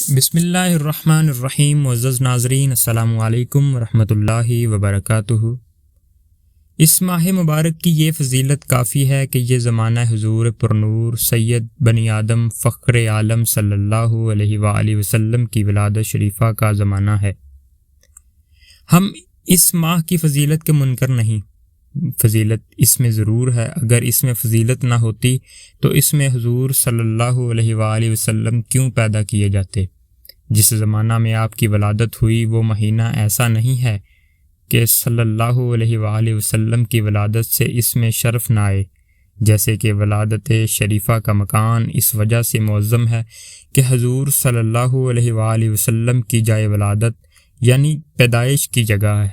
بسم اللہ الرحمن الرحیم. معزز ناظرین، السلام علیکم ورحمۃ اللہ وبرکاتہ. اس ماہ مبارک کی یہ فضیلت کافی ہے کہ یہ زمانہ حضور پرنور سید بنی آدم فخر عالم صلی اللہ علیہ وآلہ وسلم کی ولادت شریفہ کا زمانہ ہے. ہم اس ماہ کی فضیلت کے منکر نہیں. فضیلت اس میں ضرور ہے. اگر اس میں فضیلت نہ ہوتی تو اس میں حضور صلی اللہ علیہ وآلہ وسلم کیوں پیدا کیے جاتے؟ جس زمانہ میں آپ کی ولادت ہوئی وہ مہینہ ایسا نہیں ہے کہ صلی اللہ علیہ وآلہ وسلم کی ولادت سے اس میں شرف نہ آئے. جیسے کہ ولادت شریفہ کا مکان اس وجہ سے معظم ہے کہ حضور صلی اللہ علیہ وآلہ وسلم کی جائے ولادت یعنی پیدائش کی جگہ ہے.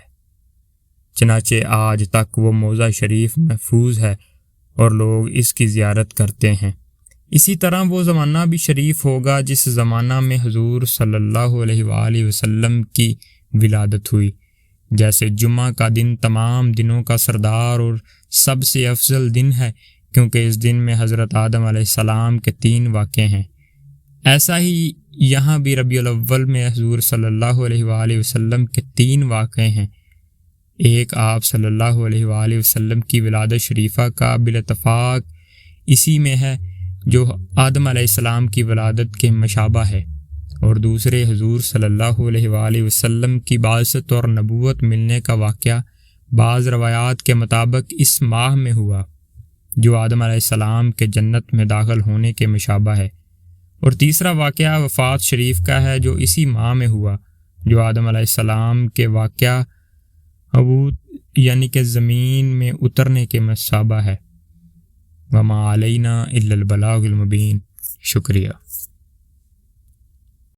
چنانچہ آج تک وہ موضع شریف محفوظ ہے اور لوگ اس کی زیارت کرتے ہیں. اسی طرح وہ زمانہ بھی شریف ہوگا جس زمانہ میں حضور صلی اللہ علیہ وآلہ وسلم کی ولادت ہوئی. جیسے جمعہ کا دن تمام دنوں کا سردار اور سب سے افضل دن ہے کیونکہ اس دن میں حضرت آدم علیہ السلام کے 3 واقعے ہیں. ایسا ہی یہاں بھی ربیع الاول میں حضور صلی اللہ علیہ وآلہ وسلم کے 3 واقعے ہیں. ایک آپ صلی اللہ علیہ وآلہ وسلم کی ولادت شریفہ کا بالاتفاق اسی میں ہے جو آدم علیہ السلام کی ولادت کے مشابہ ہے، اور دوسرے حضور صلی اللہ علیہ وآلہ وسلم کی بعثت اور نبوت ملنے کا واقعہ بعض روایات کے مطابق اس ماہ میں ہوا جو آدم علیہ السلام کے جنت میں داخل ہونے کے مشابہ ہے، اور تیسرا واقعہ وفات شریف کا ہے جو اسی ماہ میں ہوا جو آدم علیہ السلام کے واقعہ حبوط یعنی کہ زمین میں اترنے کے مشابہ ہے. وما علینا الا البلاغ المبین. شکریہ.